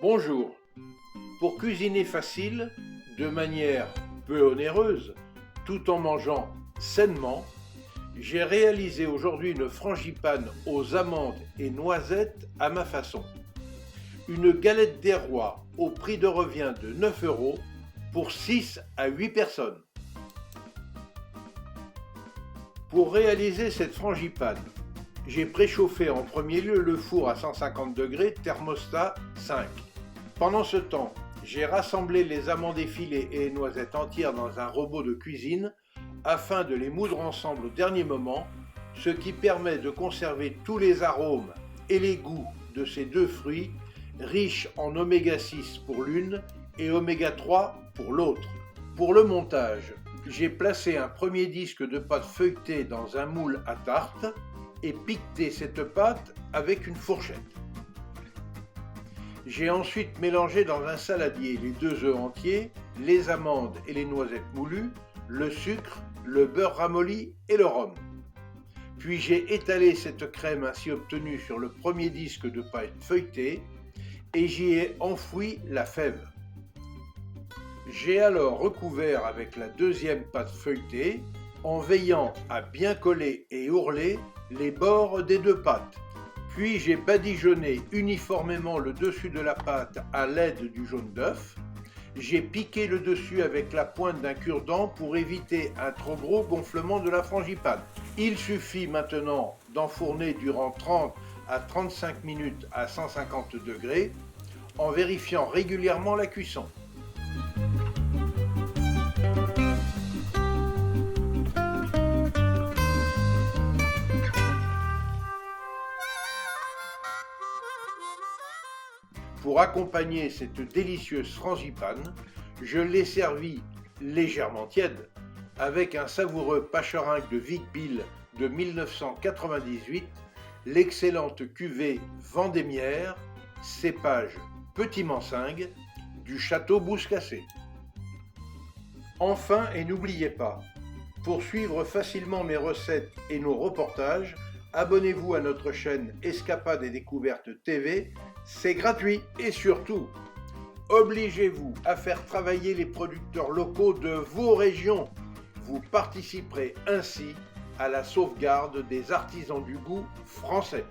Bonjour. Pour cuisiner facile, de manière peu onéreuse, tout en mangeant sainement, j'ai réalisé aujourd'hui une frangipane aux amandes et noisettes à ma façon. Une galette des rois au prix de revient de 9 € pour 6 à 8 personnes. Pour réaliser cette frangipane, j'ai préchauffé en premier lieu le four à 150 degrés, thermostat 5. Pendant ce temps, j'ai rassemblé les amandes effilées et les noisettes entières dans un robot de cuisine afin de les moudre ensemble au dernier moment, ce qui permet de conserver tous les arômes et les goûts de ces deux fruits, riches en oméga 6 pour l'une et oméga 3 pour l'autre. Pour le montage, j'ai placé un premier disque de pâte feuilletée dans un moule à tarte et piqueté cette pâte avec une fourchette. J'ai ensuite mélangé dans un saladier les 2 œufs entiers, les amandes et les noisettes moulues, le sucre, le beurre ramolli et le rhum. Puis j'ai étalé cette crème ainsi obtenue sur le premier disque de pâte feuilletée et j'y ai enfoui la fève. J'ai alors recouvert avec la deuxième pâte feuilletée en veillant à bien coller et ourler les bords des deux pâtes. Puis j'ai badigeonné uniformément le dessus de la pâte à l'aide du jaune d'œuf. J'ai piqué le dessus avec la pointe d'un cure-dent pour éviter un trop gros gonflement de la frangipane. Il suffit maintenant d'enfourner durant 30 à 35 minutes à 150 degrés en vérifiant régulièrement la cuisson. Pour accompagner cette délicieuse frangipane, je l'ai servie légèrement tiède avec un savoureux pâcheringue de Vic-Bilh de 1998, l'excellente cuvée Vendémiaire, cépage Petit Mansingue du château Bouscassé. Enfin, et n'oubliez pas, pour suivre facilement mes recettes et nos reportages, abonnez-vous à notre chaîne Escapades et Découvertes TV, c'est gratuit. Et surtout, obligez-vous à faire travailler les producteurs locaux de vos régions. Vous participerez ainsi à la sauvegarde des artisans du goût français.